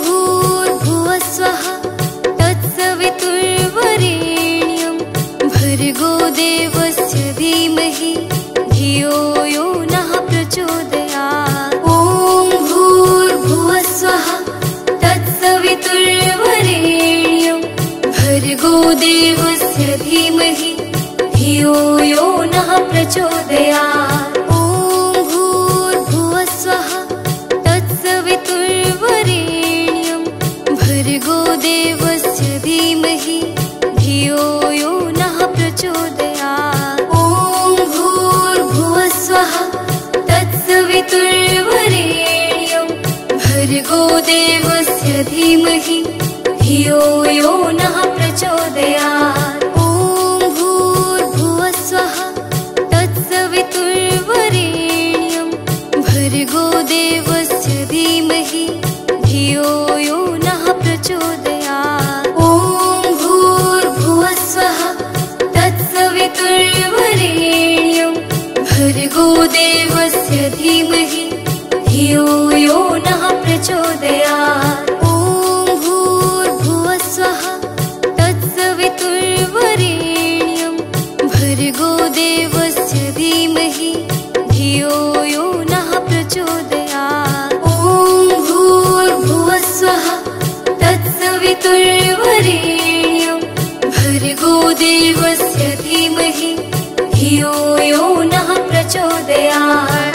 भूर्भुवस्वः तत्सवितुर्वरेण्यं भर्गो देवस्य धीमहि धियो यो नः प्रचोदयात्। ॐ भूर्भुवस्वः तत्सवितुर्वरेण्यं भर्गो देवस्य धीमहि धियो यो नः प्रचोदयात्। ॐ भूर्भुवस्वः तत्सवितुर्वरेण्यं भर्गो देवस्य धीमहि धियो यो नः प्रचोदयात्। ॐ भूर्भुवस्वः तत्सवितुर्वरेण्यं भर्गो देवस्य धीमहि धियो यो नः प्रचोदयात्। ॐ भूर्भुवस्वः तत्सवितुर्वरेण्यं भर्गो देवस्य धीमहि धियो यो नः प्रचोदयात्। ॐ भूर्भुवस्वः तत्सवितुर्वरेण्यं भर्गो देवस्य धीमहि धियो यो नः प्रचोदयात्। ॐ भूर्भुवस्वः तत्सवितुर्वरेण्यं भर्गो देवस्य धीमहि धियो यो नः प्रचोदयात्। ॐ भूर्भुवस्वः तत्सवितुर्वरेण्यं भर्गो देवस्य धीमहि धियो यो नः प्रचोदयात्।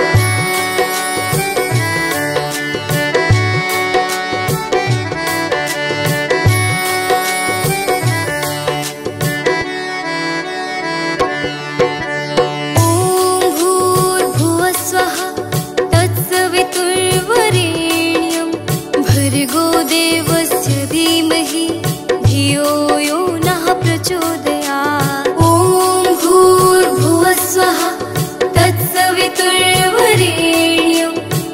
भर्गो देवस्य धीमहि धियो यो नः प्रचोदयात्। ॐ भूर्भुवस्वः तत्सवितुर्वरेण्यं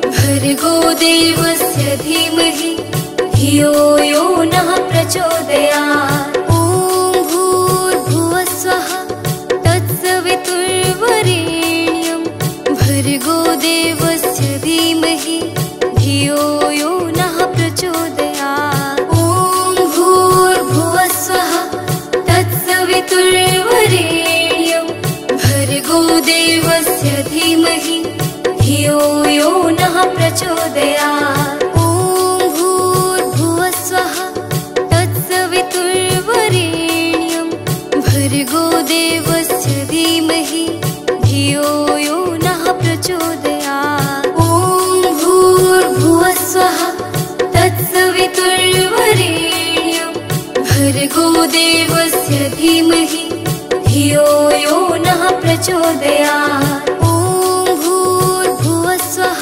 भर्गो देवस्य धीमहि धियो यो नः प्रचोदयात्। ॐ भूर्भुवस्वः तत्सवितुर्वरेण्यं भर्गो देवस्य धीमहि धियो यो नः प्रचोदयात्। ॐ भूर्भुवस्वः तत्सवितुर्वरेण्यं भर्गो देवस्य धीमहि धियो यो नः प्रचोदयात्। ॐ भूर्भुवस्वः तत्सवितुर्वरेण्यं भर्गो देवस्य धीमहि धियो यो नः प्रचोदयात्। ॐ भूर्भुवस्वः तत्सवितुर्वरेण्यं भर्गो देवस्य धीमहि धियो यो नः प्रचोदयात्। ॐ भूर्भुवस्वः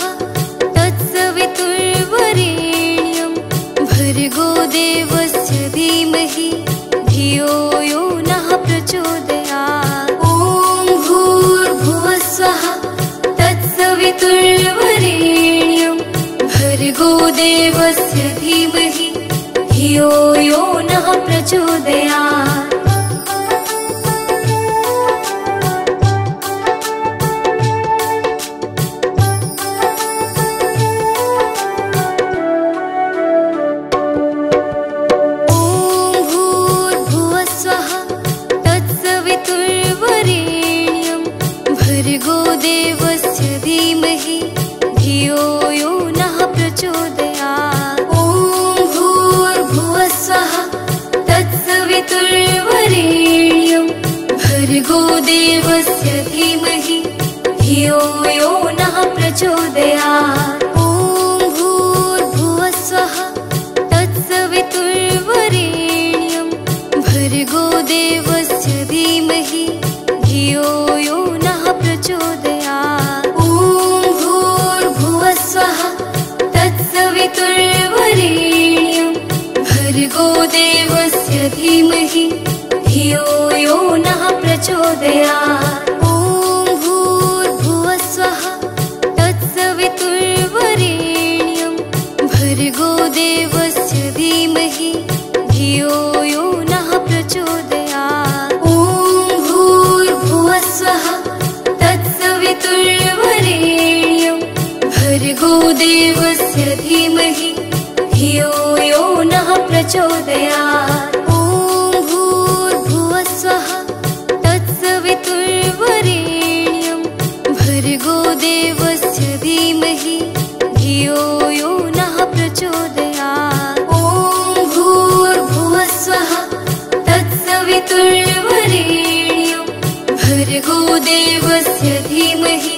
तत्सवितुर्वरेण्यं भर्गो देवस्य धीमहि धियो यो नः प्रचोदयात्। ॐ भूर्भुवस्वः तत्सवितुर्वरेण्यं भर्गो देवस्य धीमहि धियो यो नः प्रचोदयात्। भर्गो देवस्य धीमहि धियो यो नः प्रचोदयात्। ॐ भूर्भुवस्वः तत्सवितुर्वरेण्यं भर्गो देवस्य धीमहि धियो यो नः प्रचोदयात्। ॐ भूर्भुवस्वः तत्सवितुर्वरेण्यं भर्गो देवस्य धीमहि धियो यो नः प्रचोदयात्। ॐ भूर्भुवस्वः तत्सवितुर्वरेण्यं भर्गो देवस्य धीमहि धियो यो नः प्रचोदयात्। ॐ भूर्भुवस्वः तत्सवितुर्वरेण्यं भर्गो देवस्य धीमहि धियो यो नः प्रचोदयात्। ॐ भूर्भुवस्वः तत्सवितुर्वरेण्यं भर्गो देवस्य धीमहि धियो यो नः प्रचोदयात्। ॐ भूर्भुवस्वः तत्सवितुर्वरेण्यं भर्गो देवस्य धीमहि धियो यो नः प्रचोदयात्। ॐ भूर्भुवस्वः तत्सवितुर्वरेण्यं भर्गो देवस्य धीमहि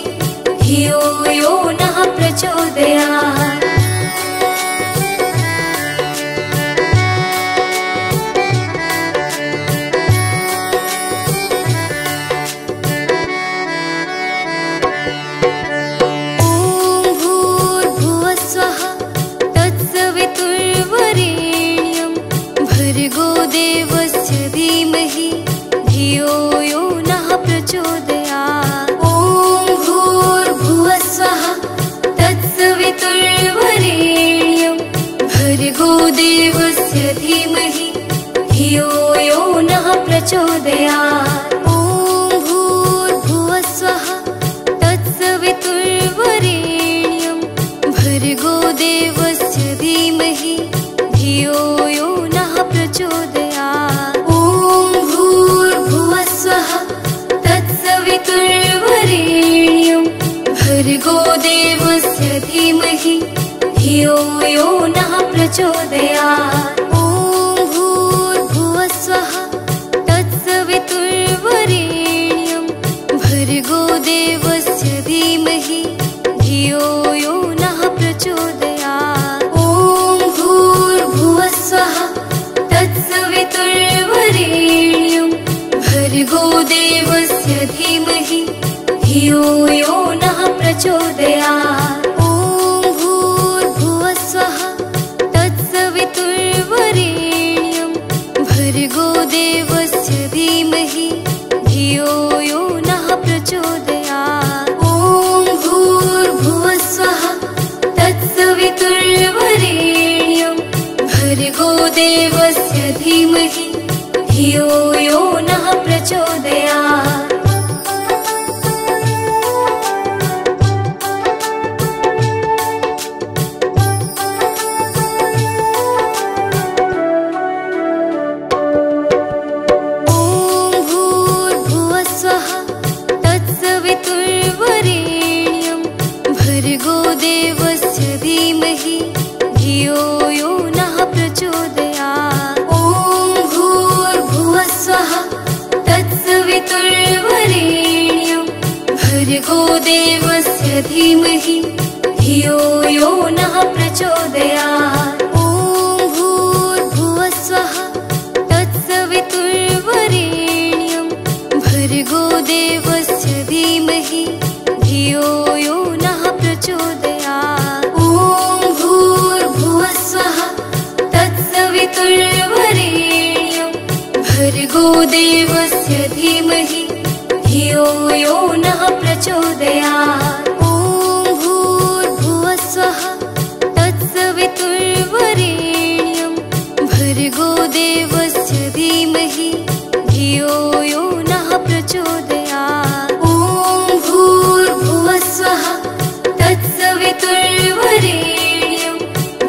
धियो यो नः प्रचोदयात्। प्रचोदयात्। ॐ भूर्भुवस्वः तत्सवितुर्वरेण्यं भर्गो देवस्य धीमहि धियो यो नः प्रचोदयात्। ॐ भूर्भुवस्वः तत्सवितुर्वरेण्यं भर्गो देवस्य धीमहि धियो यो नः प्रचोदयात्। भर्गो देवस्य धीमहि धियो यो नः प्रचोदयात्। ॐ भूर्भुवस्वः तत्सवितुर्वरेण्यं भर्गो देवस्य धीमहि धियो यो नः प्रचोदयात्। ॐ भूर्भुवस्वः तत्सवितुर्वरेण्यं भर्गो देवस्य धीमहि धियो यो नः प्रचोदयात्। ॐ भूर्भुवस्वः तत्सवितुर्वरेण्यं भर्गो देवस्य धीमहि धियो यो नः प्रचोदयात्। भर्गो देवस्य धीमहि धियो यो नः प्रचोदयात्। ॐ भूर्भुवस्वः तत्सवितुर्वरेण्यं भर्गो देवस्य धीमहि धियो यो नः प्रचोदयात्। ॐ भूर्भुवस्वः तत्सवितुर्वरेण्यं भर्गो देवस्य धीमहि धियो यो नः प्रचोदयात्। ॐ भूर्भुवस्वः तत्सवितुर्वरेण्यं भर्गो देवस्य धीमहि धियो यो नः प्रचोदयात्। ॐ भूर्भुवस्वः तत्सवितुर्वरेण्यं भर्गो देवस्य धीमहि धियो यो नः प्रचोदयात्। ॐ भूर्भुवस्वः तत्सवितुर्वरेण्यं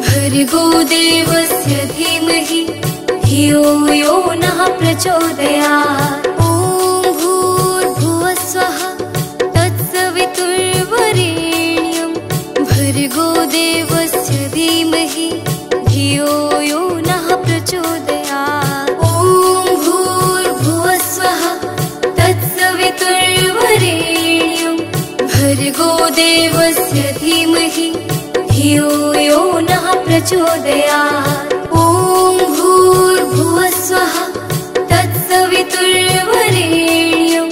भर्गो देवस्य धीमहि धियो यो नः प्रचोदयात्। ॐ भूर्भुवस्वः तत्सवितुर्वरेण्यं भर्गो देवस्य धीमहि धियो यो नः प्रचोदयात्। ॐ भूर्भुवस्वः तत्सवितुर्वरेण्यं भर्गो देवस्य धीमहि धियो यो नः प्रचोदयात्। ॐ भूर्भुवस्वः तत्सवितुर्वरेण्यं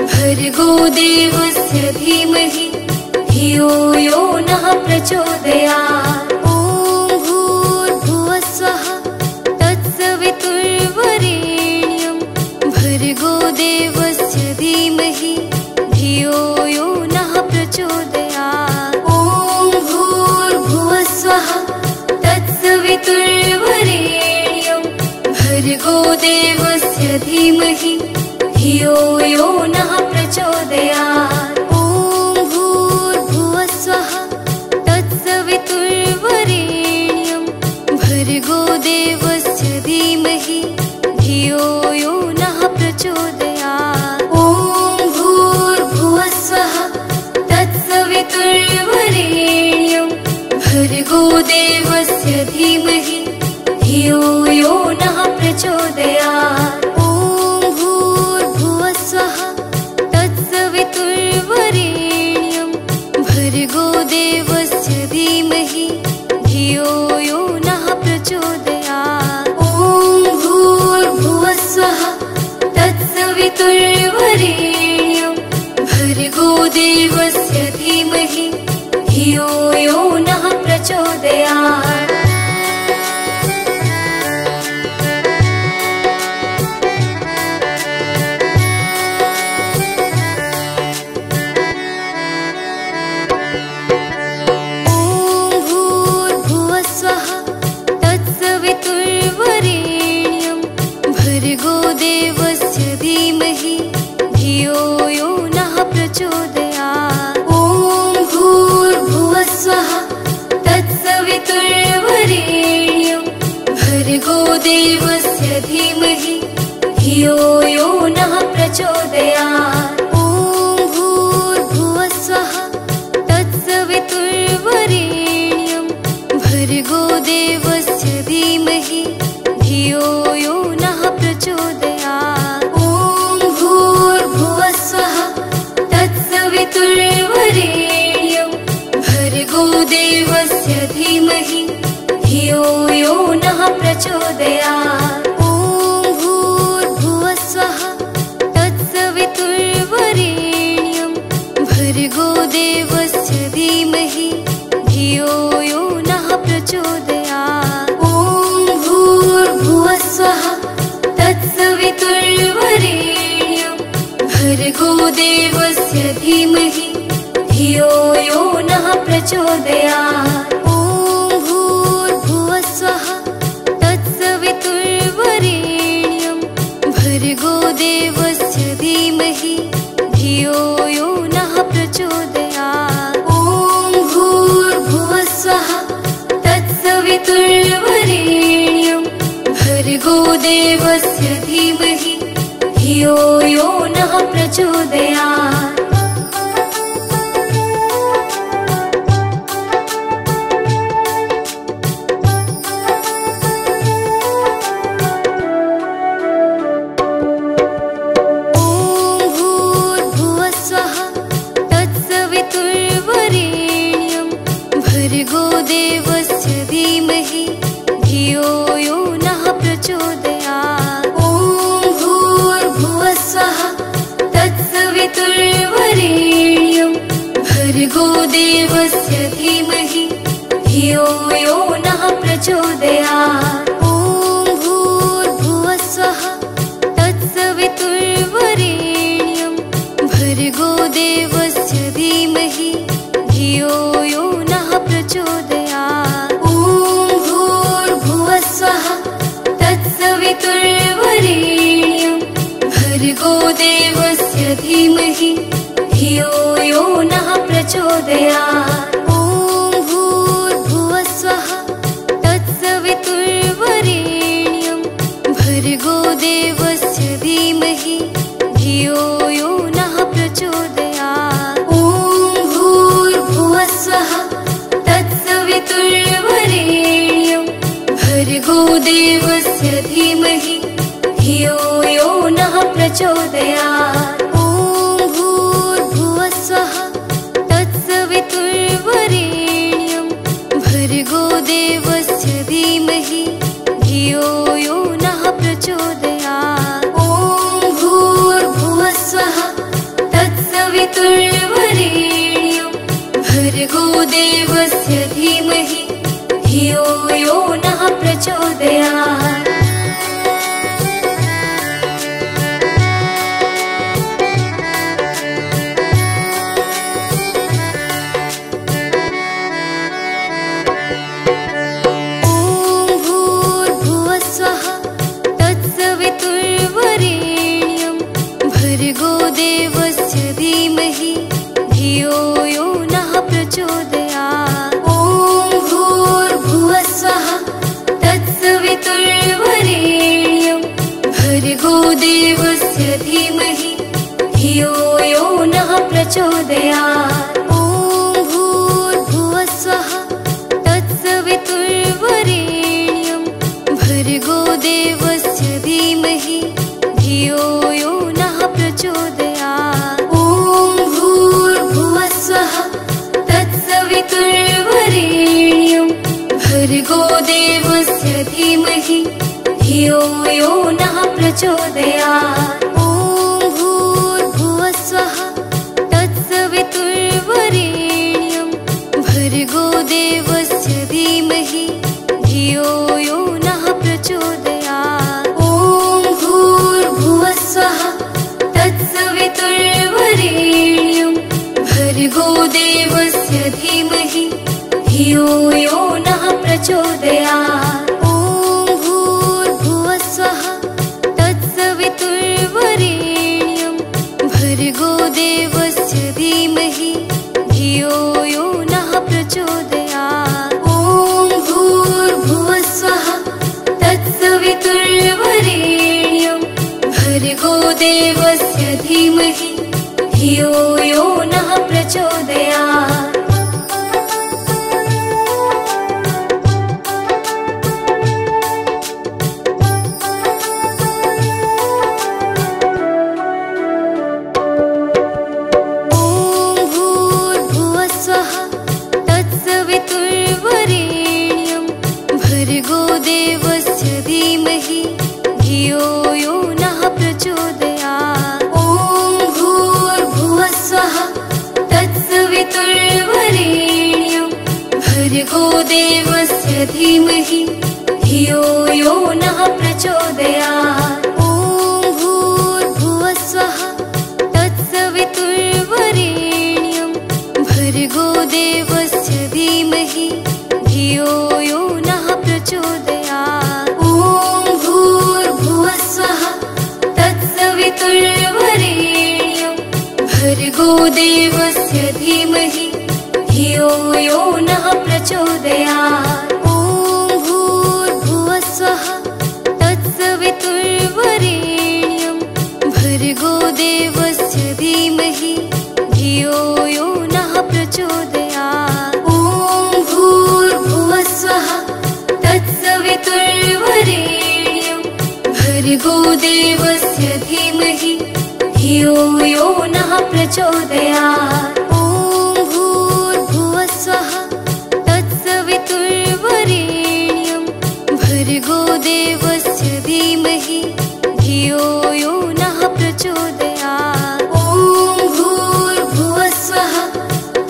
भर्गो देवस्य धीमहि धियो यो नः प्रचोदयात्। ॐ भूर्भुवस्वः तत्सवितुर्वरेण्यं भर्गो देवस्य धीमहि धियो यो नः प्रचोदयात्। ॐ भूर्भुवस्वः तत्सवितुर्वरेण्यं भर्गो देवस्य धीमहि धियो यो नः प्रचोदयात्। ॐ भूर्भुवस्वः तत्सवितुर्वरेण्यं देवस्य धीमहि धियो यो नः प्रचोदयात्। ॐ भूर्भुवस्सुवः तत्सवितुर्वरेण्यं भर्गो देवस्य धीमहि धियो यो नः प्रचोदयात्। ॐ भूर्भुवस्सुवः तत्सवितुर्वरेण्यं भर्गो देवस्य धीमहि धियो यो नः प्रचोदयात्। ॐ भूर्भुवस्सुवः तत्सवितुर्वरेण्यं भर्गो देवस्य धीमहि धियो यो नः प्रचोदयात्। भर्गो देवस्य धीमहि धियो यो नः प्रचोदयात्। ॐ भूर्भुवस्सुवः तत्सवितुर्वरेण्यं भर्गो देवस्य धीमहि धियो यो नः प्रचोदयात्। ॐ भूर्भुवस्सुवः तत्सवितुर्वरेण्यं भर्गो देवस्य धीमहि धियो यो नः प्रचोदयात्। ॐ भूर्भुवस्सुवः तत्सवितुर्वरेण्यं भर्गो देवस्य धीमहि धियो यो नः प्रचोदयात्। ॐ भूर्भुवस्सुवः तत्सवितुर्वरेण्यं भर्गो देवस्य धीमहि धियो यो नः प्रचोदयात्। ॐ भूर्भुवस्सुवः तत्सवितुर्वरेण्यं भर्गो देवस्य धीमहि धियो यो नः प्रचोदयात्। ॐ भूर्भुवस्सुवः तत्सवितुर्वरेण्यं भर्गो देवस्य धीमहि धियो यो नः प्रचोदयात्। ॐ भूर्भुवस्सुवः तत्सवितुर्वरेण्यं भर्गो देवस्य धीमहि धियो यो नः प्रचोदयात्। ॐ भूर्भुवस्सुवः तत्सवितुर्वरेण्यं भर्गो देवस्य धीमहि धियो यो नः प्रचोदयात्। ॐ भूर्भुवस्सुवः तत्सवितुर्वरेण्यं भर्गो देवस्य धीमहि धियो यो नः प्रचोदयात्। ॐ भूर्भुवस्सुवः तत्सवितुर्वरेण्यं भर्गो देवस्य धीमहि धियो यो नः प्रचोदयात्। ॐ भूर्भुवस्सुवः तत्सवितुर्वरेण्यं भर्गो देवस्य धीमहि धियो यो नः प्रचोदयात्। ॐ भूर्भुवस्सुवः तत्सवितुर्वरेण्यं भर्गो देवस्य धीमहि धियो यो नः प्रचोदयात्। ॐ भूर्भुवस्सुवः तत्सवितुर्वरेण्यं भर्गो देवस्य धीमहि धियो यो नः प्रचोदयात्। ॐ भूर्भुवस्सुवः तत्सवितुर्वरेण्यं भर्गो देवस्य धीमहि धियो यो नः प्रचोदयात्। ॐ भूर्भुवस्सुवः तत्सवितुर्वरेण्यं भर्गो देवस्य धीमहि धियो यो नः प्रचोदयात्। प्रचोदयात्। ॐ भूर्भुवः स्वः तत्सवितुर्वरेण्यं भर्गो देवस्य धीमहि धियो यो नः प्रचोदयात्। ॐ भूर्भुवः स्वः तत्सवितुर्वरेण्यं भर्गो देवस्य धीमहि धियो यो नः प्रचोदयात्। ॐ भूर्भुवः स्वः तत्सवितुर्वरेण्यं भर्गो देवस्य धीमहि धियो यो नः प्रचोदयात्। ॐ भूर्भुवः स्वः तत्सवितुर्वरेण्यं भर्गो देवस्य धीमहि धियो यो नः प्रचोदयात्। ॐ भूर्भुवः स्वः तत्सवितुर्वरेण्यं भर्गो देवस्य धीमहि धियो यो नः प्रचोदयात्। ॐ भूर्भुवः स्वः तत्सवितुर्वरेण्यं भर्गो देवस्य धीमहि धियो यो नः प्रचोदयात्। भर्गो देवस्य धीमहि धियो यो नः प्रचोदयात्। ॐ भूर्भुवः स्वः तत्सवितुर्वरेण्यं भर्गो देवस्य धीमहि धियो यो नः प्रचोदयात्। ॐ भूर्भुवः स्वः तत्सवितुर्वरेण्यं भर्गो देवस्य धीमहि धियो यो नः प्रचोदयात्। ॐ भूर्भुवः स्वः तत्सवितुर्वरेण्यं भर्गो देवस्य धीमहि धियो यो नः प्रचोदयात्। ॐ भूर्भुवः स्वः तत्सवितुर्वरेण्यं भर्गो देवस्य धीमहि धियो यो नः प्रचोदयात्। ॐ भूर्भुवः स्वः तत्सवितुर्वरेण्यं भर्गो देवस्य धीमहि धियो यो नः प्रचोदयात्। ॐ भूर्भुवः स्वः तत्सवितुर्वरेण्यं भर्गो देवस्य धीमहि धियो यो नः प्रचोदयात्। ॐ भूर्भुवः स्वः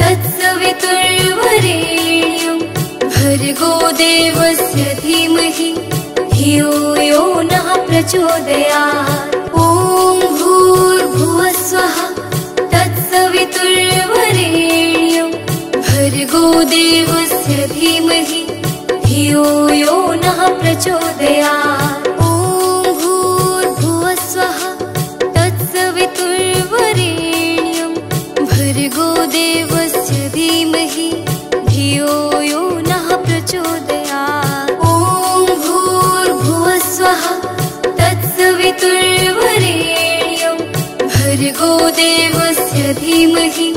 तत्सवितुर्वरेण्यं भर्गो देवस्य धीमहि धियो यो नः प्रचोदयात्। ॐ भूर्भुवः स्वः तत्सवितुर्वरेण्यं भर्गो देवस्य धीमहि धियो यो नः प्रचोदयात्। ॐ भूर्भुवः स्वः तत्सवितुर्वरेण्यं भर्गो देवस्य धीमहि धियो यो नः प्रचोदयात्। ॐ भूर्भुवः स्वः तत्सवितुर्वरेण्यं भर्गो देवस्य धीमहि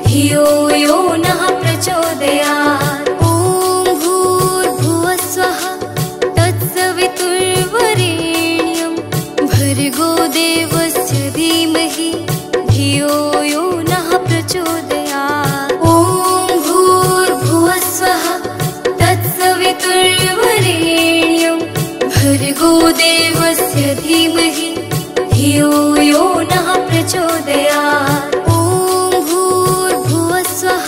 धियो यो नः प्रचोदयात्। ॐ भूर्भुवः स्वः तत्सवितुर्वरेण्यं भर्गो देवस्य धीमहि धियो यो नः प्रचोदयात्। ॐ भूर्भुवः स्वः तत्सवितुर्वरेण्यं भर्गो देवस्य धीमहि धियो यो नः प्रचोदयात्। ॐ भूर्भुवः स्वः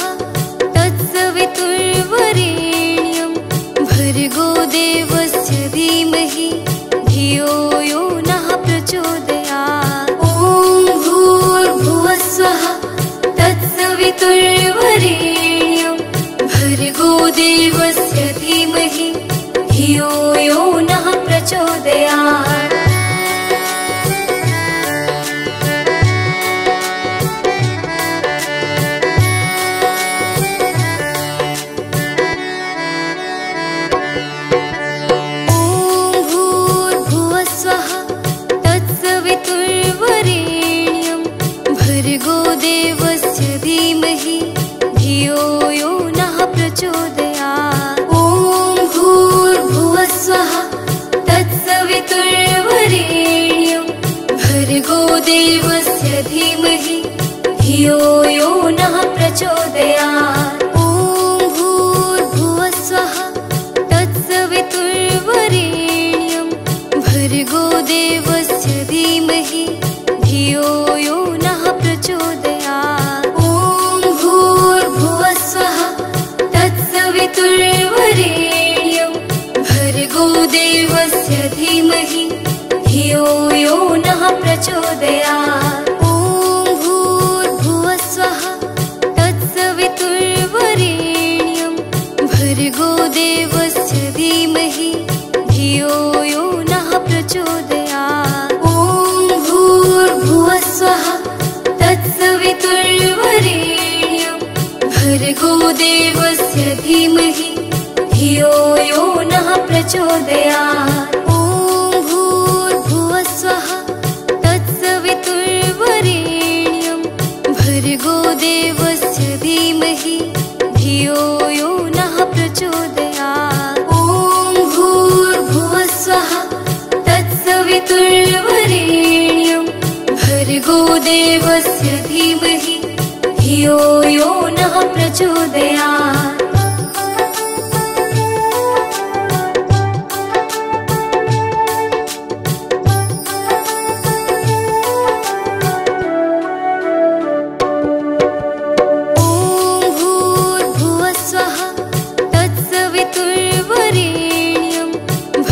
तत्सवितुर्वरेण्यं भर्गो देवस्य धीमहि धियो यो नः प्रचोदयात्। ॐ भूर्भुवः स्वः तत्सवितुर्वरेण्यं भर्गो देवस्य धीमहि धियो यो नः प्रचोदयात्। भर्गो देवस्य देवस्य धीमहि धियो यो नः प्रचोदयात्। ॐ भूर्भुवस्सुवः तत्सवितुर्वरेण्यं भर्गो देवस्य धीमहि धियो यो नः प्रचोदयात्। ॐ भूर्भुवस्सुवः तत्सवितुर्वरेण्यं भर्गो देवस्य धीमहि धियो यो नः प्रचोदयात्। ॐ भूर्भुवस्सुवः तत्सवितुर्वरेण्यं भर्गो देवस्य धीमहि धियो यो नः प्रचोदयात्। ॐ भूर्भुवस्सुवः तत्सवितुर्वरेण्यं भर्गो देवस्य धीमहि धियो यो नः प्रचोदयात्। ॐ भूर्भुवस्सुवः तत्सवितुर्वरेण्यं भर्गो देवस्य धीमहि धियो यो नः प्रचोदयात्। ॐ भूर्भुवस्सुवः तत्सवितुर्वरेण्यं भर्गो देवस्य धीमहि धियो यो नः प्रचोदयात्।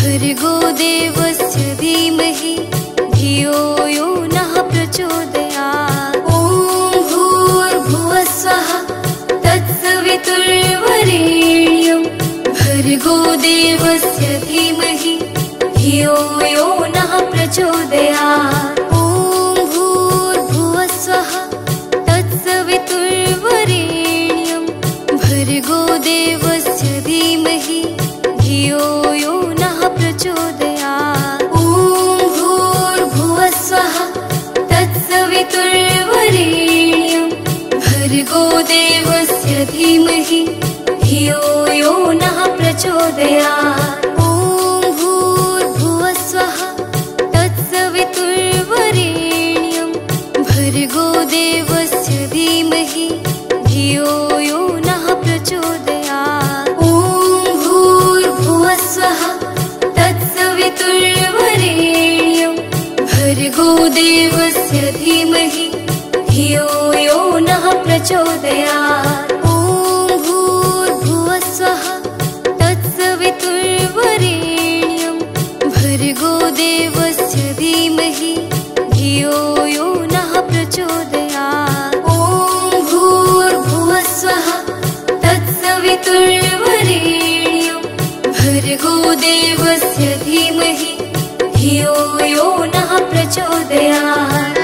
भर्गो देवस्य धीमहि धियो यो नः प्रचोदयात्। ॐ भूर्भुवस्सुवः तत्सवितुर्वरेण्यं भर्गो देवस्य धीमहि धियो यो नः प्रचोदयात्। ॐ भूर्भुवस्सुवः तत्सवितुर्वरेण्यं भर्गो देवस्य धीमहि धियो यो नः प्रचोदयात्। ॐ भूर्भुवस्सुवः तत्सवितुर्वरेण्यं भर्गो देवस्य धीमहि धियो यो नः प्रचोदयात्। ॐ भूर्भुवस्सुवः तत्सवितुर्वरेण्यं भर्गो देवस्य धीमहि धियो यो नः प्रचोदयात्। ॐ भूर्भुवस्सुवः तत्सवितुर्वरेण्यं भर्गो देवस्य धीमहि धियो यो नः प्रचोदयात्। ॐ भूर्भुवस्सुवः तत्सवितुर्वरेण्यं भर्गो देवस्य धीमहि धियो यो नः प्रचोदयात्। ॐ भूर्भुवस्सुवः तत्सवितुर्वरेण्यं भर्गो देवस्य धीमहि धियो यो नः प्रचोदयात्।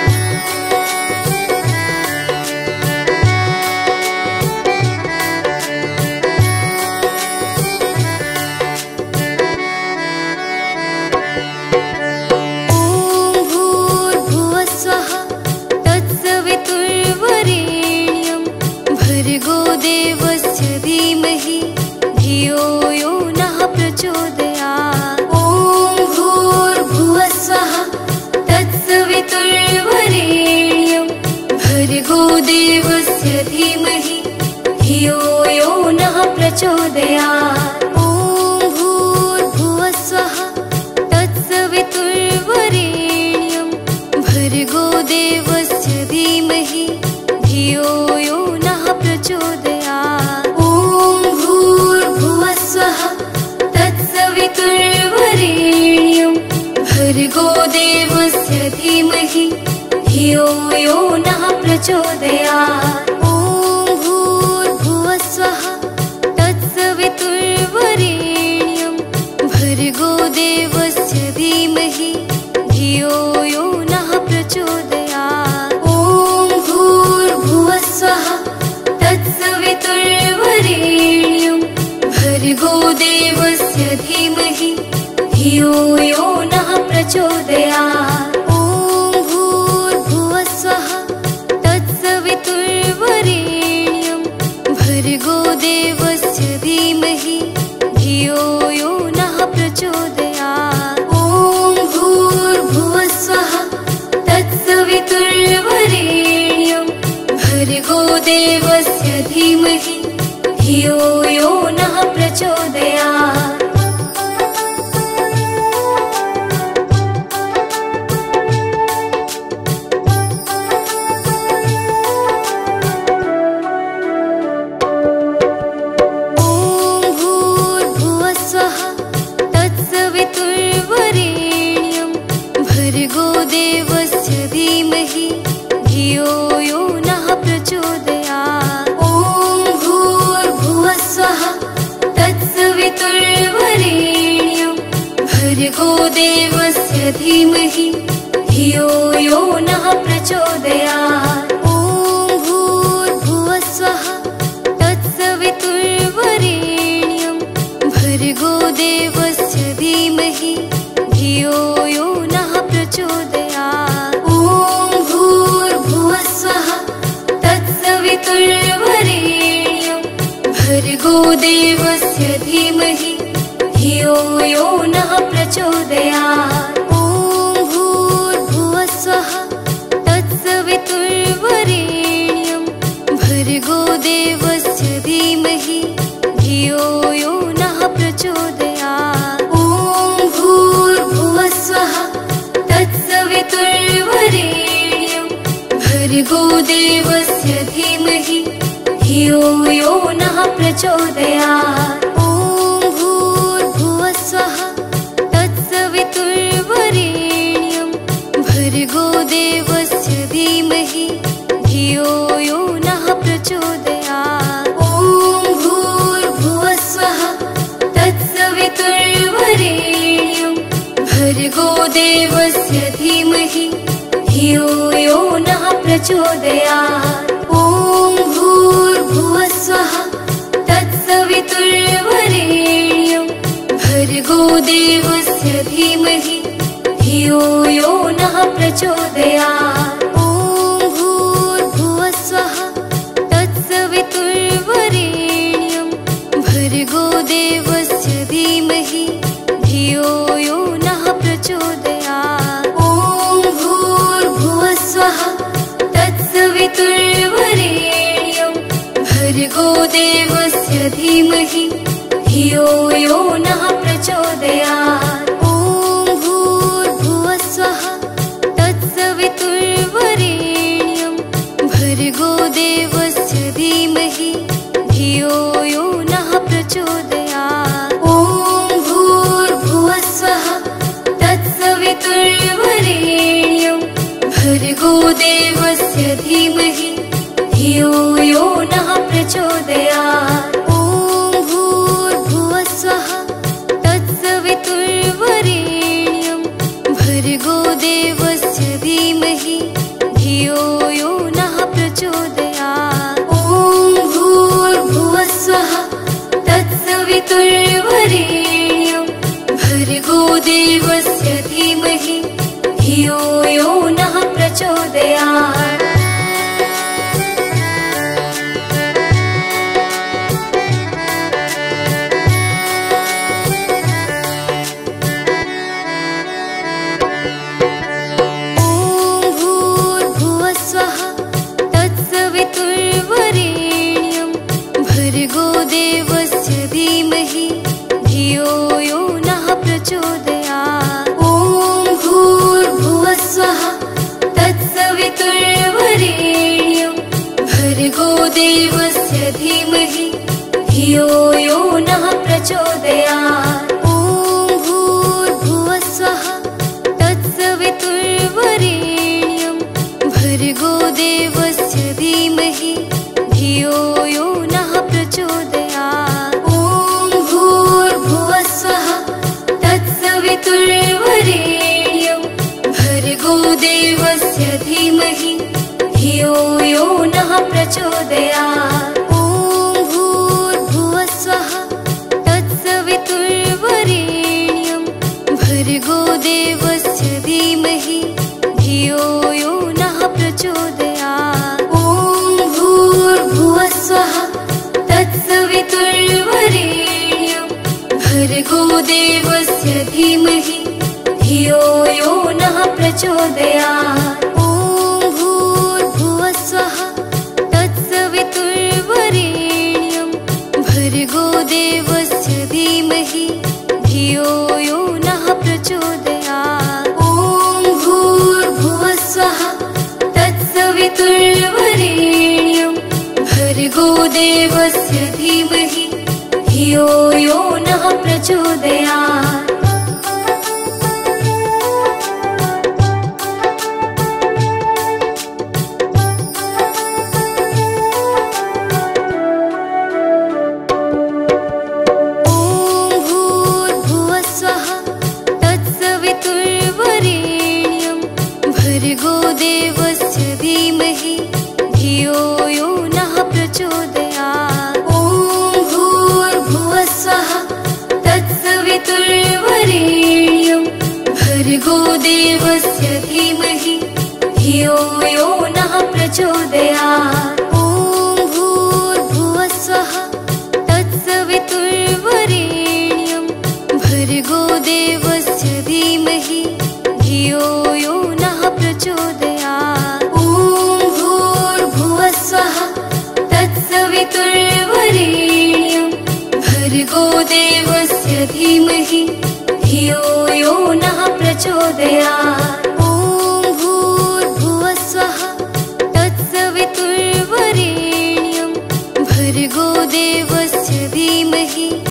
ॐ भूर्भुवस्सुवः तत्सवितुर्वरेण्यं भर्गो देवस्य धीमहि धियो यो नः प्रचोदयात्। ॐ भूर्भुवस्सुवः तत्सवितुर्वरेण्यं भर्गो देवस्य धीमहि धियो यो नः प्रचोदयात्। ॐ भूर्भुवस्सुवः तत्सवितुर्वरेण्यं भर्गो देवस्य धीमहि धियो यो नः प्रचोदयात्। ॐ भूर्भुवस्सुवः तत्सवितुर्वरेण्यं भर्गो देवस्य धीमहि धियो यो नः प्रचोदयात्। ॐ भूर्भुवस्सुवः तत्सवितुर्वरेण्यं भर्गो देवस्य धीमहि धियो यो नः प्रचोदयात्। ॐ भूर्भुवस्सुवः तत्सवितुर्वरेण्यं भर्गो देवस्य धीमहि धियो यो नः प्रचोदयात्। ॐ भूर्भुवस्सुवः तत्सवितुर्वरेण्यं भर्गो देवस्य धीमहि धियो यो नः प्रचोदयात्। देवस्य धीमहि धियो यो नः प्रचोदयात्। ॐ भूर्भुवस्वः तत्सवितुर्वरेण्यं भर्गो देवस्य धीमहि धियो यो नः प्रचोदयात्। ॐ भूर्भुवस्वः तत्सवितुर्वरेण्यं भर्गो देवस्य धीमहि धियो यो नः प्रचोदयात्। ॐ भूर्भुवस्वः तत्सवितुर्वरेण्यं भर्गो देवस्य धीमहि धियो यो नः प्रचोदयात्। ॐ भूर्भुवस्वः तत्सवितुर्वरेण्यं भर्गो देवस्य धीमहि धियो यो नः प्रचोदयात्। तत्सवितुर्वरेण्यं भर्गो देवस्य धीमहि धियो यो नः प्रचोदयात्। ॐ भूर्भुवस्वः तत्सवितुर्वरेण्यं भर्गो देवस्य धीमहि धियो यो नः प्रचोदयात्। ॐ भूर्भुवस्वः तत्सवितुर्वरेण्यं भर्गो देवस्य धीमहि धियो यो नः प्रचोदयात्। ॐ भूर्भुवस्वः तत्सवितुर्वरेण्यं भर्गो देवस्य धीमहि धियो यो नः प्रचोदयात्। ॐ भूर्भुवस्वः तत्सवितुर्वरेण्यं भर्गो देवस्य धीमहि धियो यो नः प्रचोदयात्। ॐ भूर्भुवस्वः तत्सवितुर्वरेण्यं भर्गो देवस्य धीमहि धियो यो नः प्रचोदयात्। ॐ भूर्भुवस्वः तत्सवितुर्वरेण्यं भर्गो देवस्य धीमहि धियो यो नः प्रचोदयात्। ॐ भूर्भुवस्वः तत्सवितुर्वरेण्यं भर्गो देवस्य धीमहि धियो यो नः प्रचोदयात्। ॐ भूर्भुवस्वः तत्सवितुर्वरेण्यं भर्गो देवस्य धीमहि धियो यो नः प्रचोदयात्। भर्गो देवस्य धीमहि धियो यो नः प्रचोदयात्। ॐ भूर्भुवस्वः तत्सवितुर्वरेण्यं भर्गो देवस्य धीमहि धियो यो नः प्रचोदयात्। ॐ भूर्भुवस्वः तत्सवितुर्वरेण्यं भर्गो देवस्य धीमहि धियो यो नः प्रचोदयात्। ॐ भूर्भुवस्वः तत्सवितुर्वरेण्यं भर्गो देवस्य धीमहि धियो यो नः प्रचोदयात्। ॐ भूर्भुवस्वः तत्सवितुर्वरेण्यं भर्गो देवस्य धीमहि धियो यो नः प्रचोदयात्। ॐ भूर्भुवस्वः तत्सवितुर्वरेण्यं भर्गो देवस्य धीमहि धियो यो नः प्रचोदयात्। ॐ भूर्भुवस्वः तत्सवितुर्वरेण्यं देवस्य धीमहि धियो यो नः प्रचोदयात्। ॐ भूर्भुवः स्वः तत्सवितुर्वरेण्यं भर्गो देवस्य धीमहि धियो यो नः प्रचोदयात्। भर्गो देवस्य धीमहि धियो यो नः प्रचोदयात्। ॐ भूर्भुवः स्वः तत्सवितुर्वरेण्यं भर्गो देवस्य धीमहि धियो यो नः प्रचोदयात्। ॐ भूर्भुवः स्वः तत्सवितुर्वरेण्यं भर्गो देवस्य धीमहि धियो यो नः प्रचोदयात्। ॐ भूर्भुवः स्वः तत्सवितुर्वरेण्यं भर्गो देवस्य धीमहि धियो यो नः प्रचोदयात्।